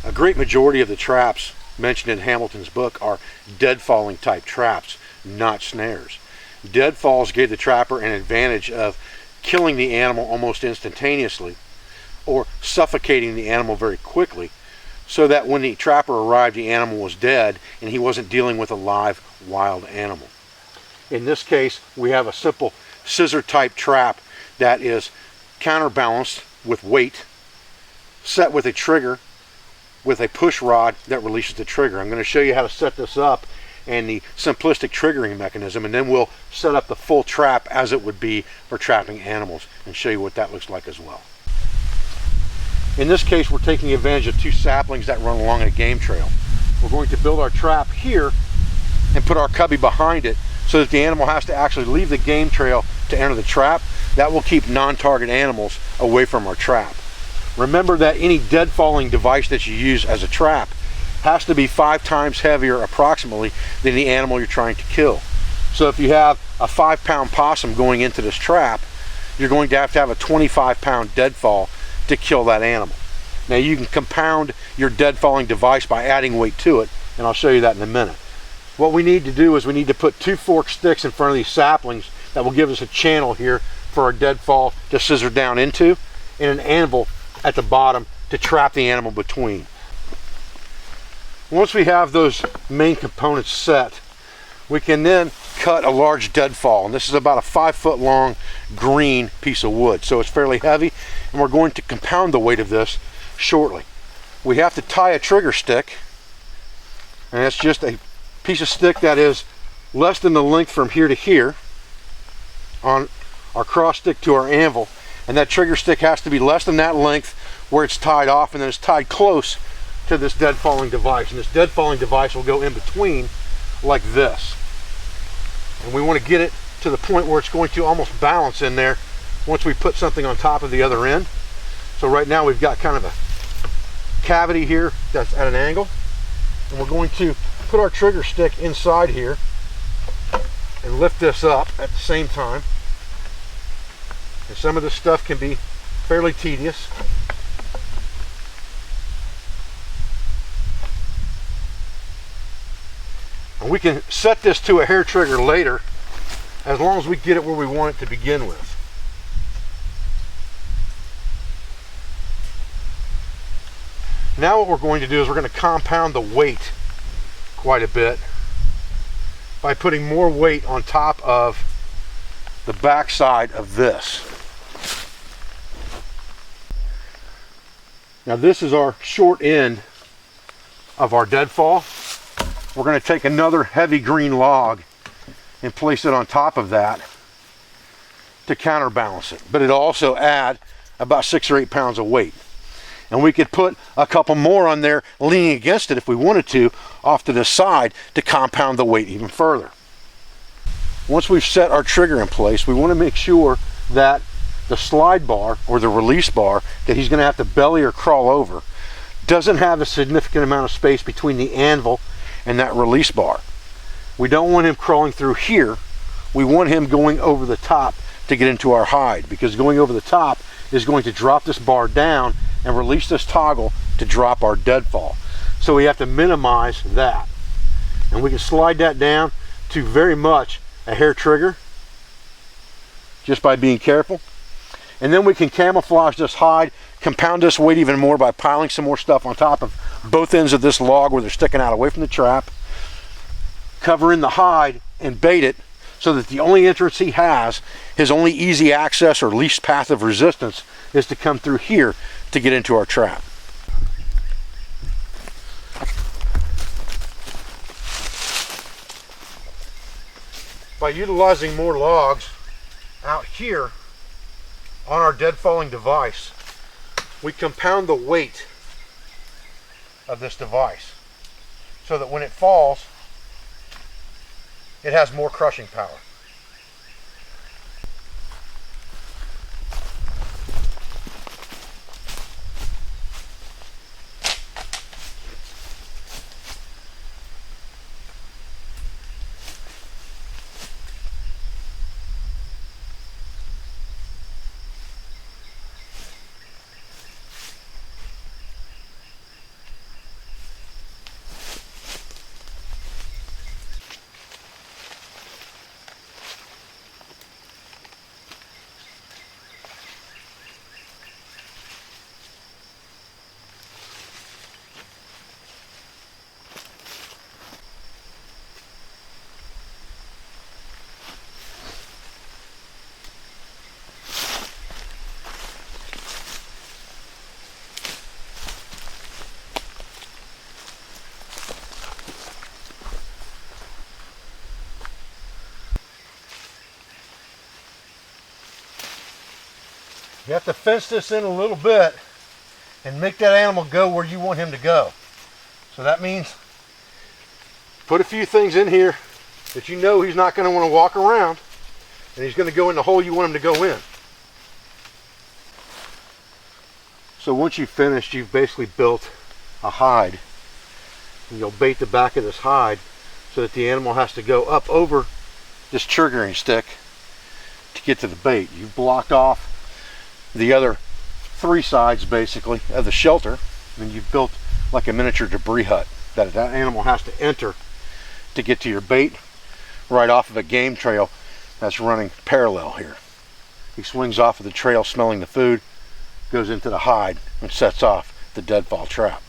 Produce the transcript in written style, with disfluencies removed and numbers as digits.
A great majority of the traps mentioned in Hamilton's book are deadfalling type traps, not snares. Deadfalls gave the trapper an advantage of killing the animal almost instantaneously or suffocating the animal very quickly, so that when the trapper arrived, the animal was dead and he wasn't dealing with a live wild animal. In this case, we have a simple scissor type trap that is counterbalanced with weight, set with a trigger with a push rod that releases the trigger. I'm going to show you how to set this up and the simplistic triggering mechanism, and then we'll set up the full trap as it would be for trapping animals and show you what that looks like as well. In this case, we're taking advantage of two saplings that run along a game trail. We're going to build our trap here and put our cubby behind it so that the animal has to actually leave the game trail to enter the trap. That will keep non-target animals away from our trap. Remember that any deadfalling device that you use as a trap has to be 5 times heavier approximately than the animal you're trying to kill. So if you have a 5-pound possum going into this trap, you're going to have a 25-pound deadfall to kill that animal. Now you can compound your deadfalling device by adding weight to it, and I'll show you that in a minute. What we need to do is we need to put 2 forked sticks in front of these saplings that will give us a channel here for our deadfall to scissor down into, and an anvil at the bottom to trap the animal between. Once we have those main components set, we can then cut a large deadfall, and this is about a 5-foot long green piece of wood, so it's fairly heavy, and we're going to compound the weight of this shortly. We have to tie a trigger stick, and it's just a piece of stick that is less than the length from here to here on our cross stick to our anvil, and that trigger stick has to be less than that length where it's tied off, and then it's tied close to this deadfalling device, and this deadfalling device will go in between like this, and we want to get it to the point where it's going to almost balance in there once we put something on top of the other end. So right now we've got kind of a cavity here that's at an angle, and we're going to put our trigger stick inside here and lift this up at the same time. And some of this stuff can be fairly tedious. And we can set this to a hair trigger later as long as we get it where we want it to begin with. Now what we're going to do is we're going to compound the weight quite a bit by putting more weight on top of the back side of this. Now this is our short end of our deadfall. We're going to take another heavy green log and place it on top of that to counterbalance it, but it'll also add about 6 or 8 pounds of weight. And we could put a couple more on there leaning against it if we wanted to off to the side to compound the weight even further. Once we've set our trigger in place, we want to make sure that the slide bar or the release bar that he's going to have to belly or crawl over doesn't have a significant amount of space between the anvil and that release bar. We don't want him crawling through here. We want him going over the top to get into our hide, because going over the top is going to drop this bar down and release this toggle to drop our deadfall. So we have to minimize that. And we can slide that down to very much a hair trigger just by being careful. And then we can camouflage this hide, compound this weight even more by piling some more stuff on top of both ends of this log where they're sticking out away from the trap, cover in the hide and bait it so that the only entrance he has, his only easy access or least path of resistance, is to come through here to get into our trap. By utilizing more logs out here on our deadfalling device, we compound the weight of this device so that when it falls, it has more crushing power. You have to fence this in a little bit and make that animal go where you want him to go. So that means put a few things in here that you know he's not going to want to walk around, and he's going to go in the hole you want him to go in. So once you've finished, you've basically built a hide. And you'll bait the back of this hide so that the animal has to go up over this triggering stick to get to the bait. You've blocked off the other 3 sides basically of the shelter, and you've built like a miniature debris hut that animal has to enter to get to your bait right off of a game trail that's running parallel here. He swings off of the trail smelling the food, goes into the hide, and sets off the deadfall trap.